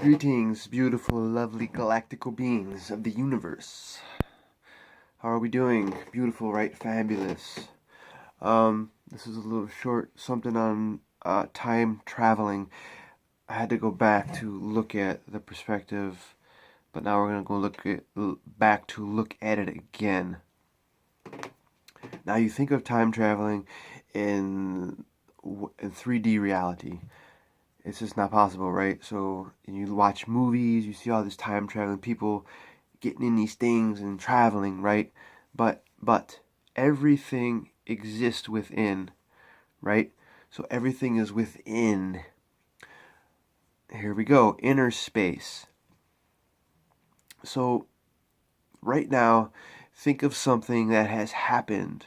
Greetings, beautiful, lovely galactical beings of the universe. How are we doing? Beautiful, right? Fabulous. This is a little short something on time traveling. I had to go back to look at the perspective, but now we're gonna go back to look at it again. Now you think of time traveling in 3D reality. It's just not possible, right? So you watch movies, you see all this time traveling people getting in these things and traveling, right? But everything exists within, right? So everything is within. Here we go, inner space. So right now, think of something that has happened.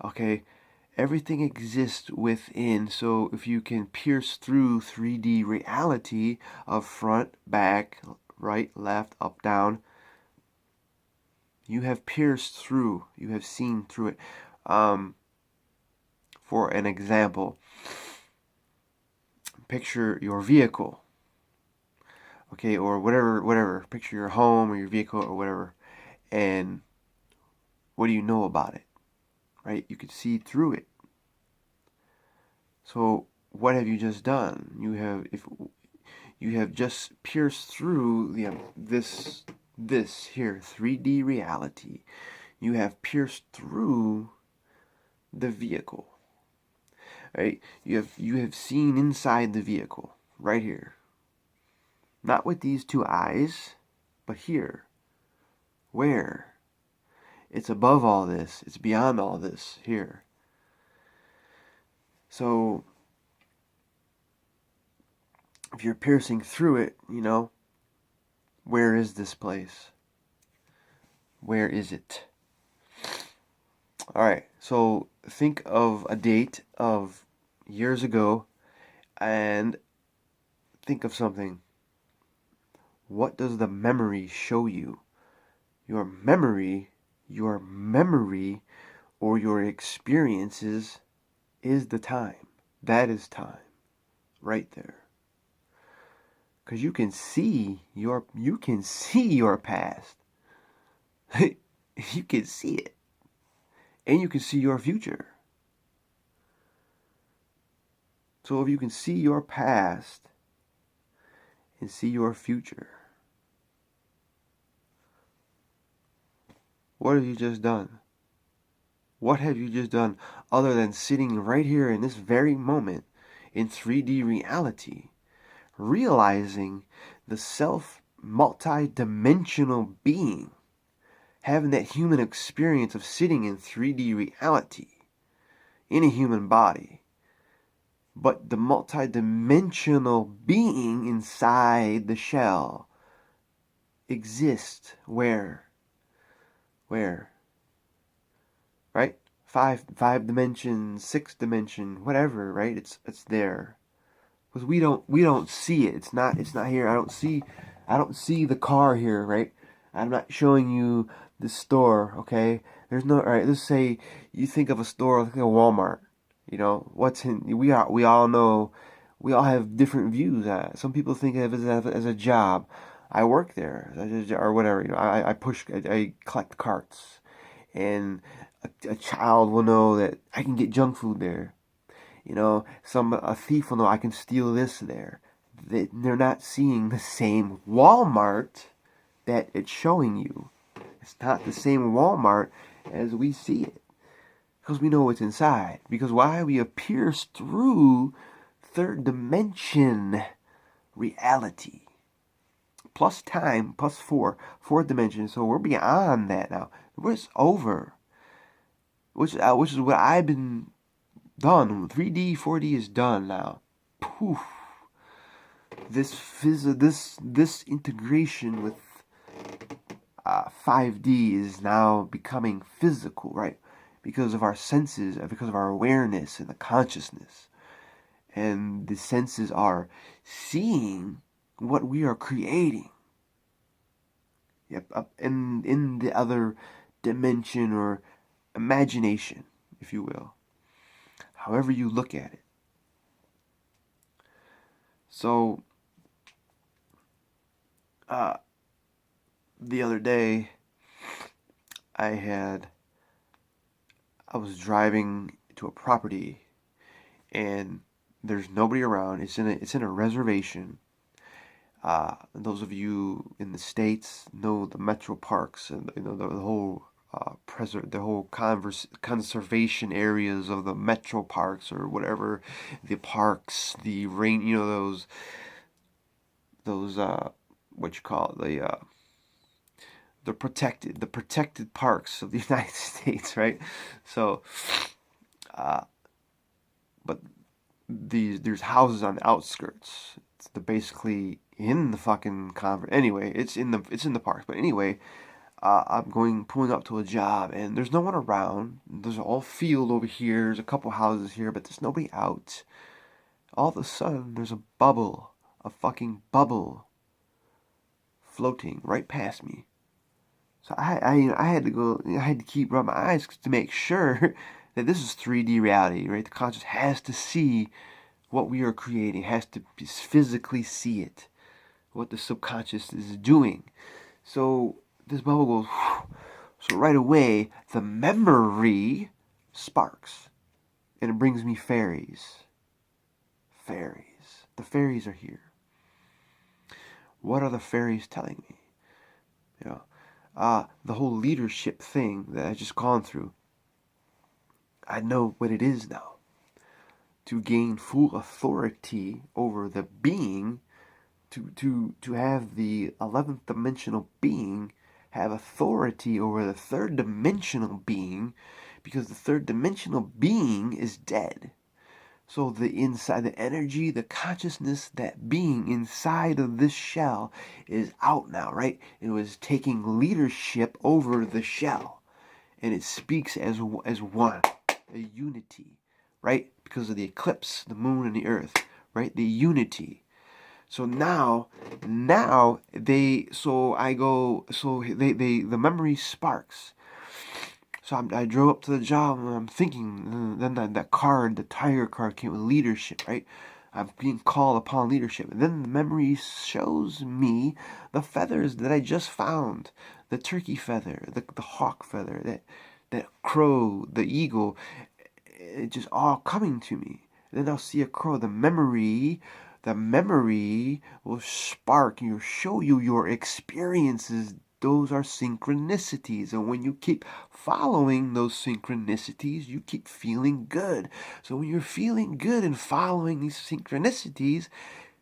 Okay? Everything exists within, so if you can pierce through 3D reality of front, back, right, left, up, down, you have pierced through, you have seen through it. For an example, picture your vehicle, okay, or whatever, picture your home or your vehicle or whatever, and what do you know about it, right? You could see through it. So what have you just done? You have just pierced through this here 3D reality. You have pierced through the vehicle, right? You have seen inside the vehicle right here. Not with these two eyes, but here. Where? It's above all this. It's beyond all this here. So if you're piercing through it, where is this place? Where is it? All right, so think of a date of years ago and think of something. What does the memory show you? Your memory or your experiences is the time. That is time right there. Because you can see your past. You can see it. And you can see your future. So if you can see your past and see your future, what have you just done? What have you just done other than sitting right here in this very moment in 3D reality, realizing the self multi-dimensional being, having that human experience of sitting in 3D reality in a human body, but the multi-dimensional being inside the shell exists where? Right? Five dimensions, 6 dimension, whatever, right? It's there. Because we don't see it. It's not here. I don't see the car here, right? I'm not showing you the store, okay? There's no, all right, let's say you think of a store like a Walmart. We all know, we all have different views. Some people think of it as a job. I work there, or whatever. I collect carts, and a child will know that I can get junk food there. A thief will know I can steal this there. They're not seeing the same Walmart that it's showing you. It's not the same Walmart as we see it. Because we know what's inside. Because why? We have pierced through third dimension reality. Plus time, plus fourth dimension. So we're beyond that now. It's over. Which is what I've been done. 3D, 4D is done now. Poof. This integration with 5D is now becoming physical, right? Because of our senses, because of our awareness and the consciousness. And the senses are seeing what we are creating. Yep, up in the other dimension or imagination, if you will. However you look at it. So Uh, the other day, I was driving to a property, and there's nobody around. It's in a reservation. Those of you in the States know the metro parks and the whole conservation areas of the metro parks or whatever, the parks, the rain, those what you call it, the protected parks of the United States, right? So, uh, but there's houses on the outskirts. They're basically in the fucking convert. Anyway, it's in the park. But anyway, I'm pulling up to a job, and there's no one around. There's all field over here. There's a couple houses here, but there's nobody out. All of a sudden, there's a fucking bubble, floating right past me. So I had to go. I had to keep rubbing my eyes to make sure that this is 3D reality, right? The conscious has to see what we are creating, has to physically see it, what the subconscious is doing. So this bubble goes. So right away, the memory sparks, and it brings me fairies. Fairies. The fairies are here. What are the fairies telling me? You know, the whole leadership thing that I just gone through. I know what it is now. To gain full authority over the being, to have the 11th dimensional being have authority over the third dimensional being, because the third dimensional being is dead. So the inside, the energy, the consciousness, that being inside of this shell is out now, right? It was taking leadership over the shell, and it speaks as one, a unity, right? Because of the eclipse, the moon and the earth, right? The unity. So now the memory sparks. So I drove up to the job, and I'm thinking, then that card, the tiger card, came with leadership, right? I'm being called upon leadership. And then the memory shows me the feathers that I just found. The turkey feather, the hawk feather, that crow, the eagle, it just all coming to me. And then I'll see a crow. The memory will spark, and will show you your experiences. Those are synchronicities, and when you keep following those synchronicities, you keep feeling good. So when you're feeling good and following these synchronicities,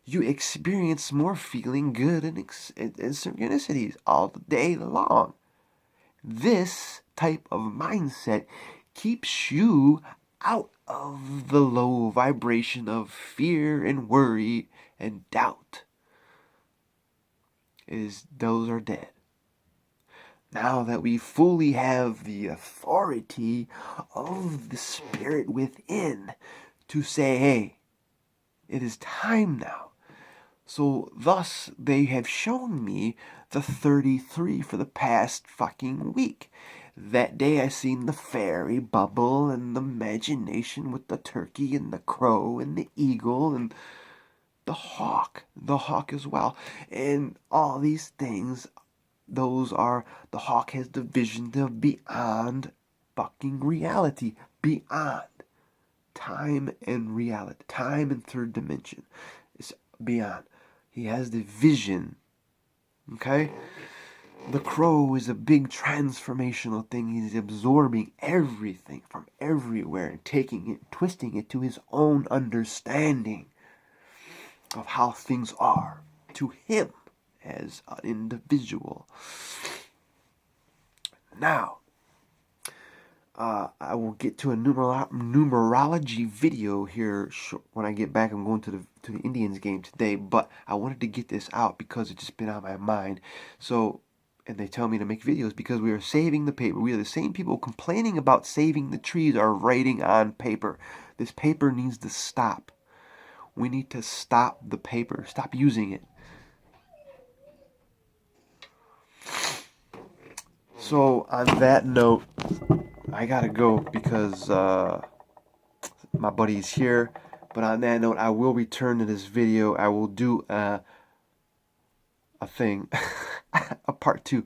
you experience more feeling good and synchronicities all the day long. This type of mindset keeps you out of the low vibration of fear and worry and doubt. Those are dead. Now that we fully have the authority of the spirit within to say, hey, it is time now. So thus they have shown me the 33 for the past fucking week. That day I seen the fairy bubble and the imagination with the turkey and the crow and the eagle and the hawk as well. And all these things, the hawk has the vision of beyond fucking reality, beyond time and reality, time and third dimension. It's beyond. He has the vision, okay? The crow is a big transformational thing. He's absorbing everything from everywhere and taking it, twisting it to his own understanding of how things are to him as an individual. Now, I will get to a numerology video here when I get back. I'm going to the Indians game today, but I wanted to get this out because it's just been on my mind. So, and they tell me to make videos because we are saving the paper. We are the same people complaining about saving the trees are writing on paper. This paper needs to stop. We need to stop the paper. Stop using it. So, on that note, I gotta go because my buddy's here. But on that note, I will return to this video. I will do a a thing, a part two.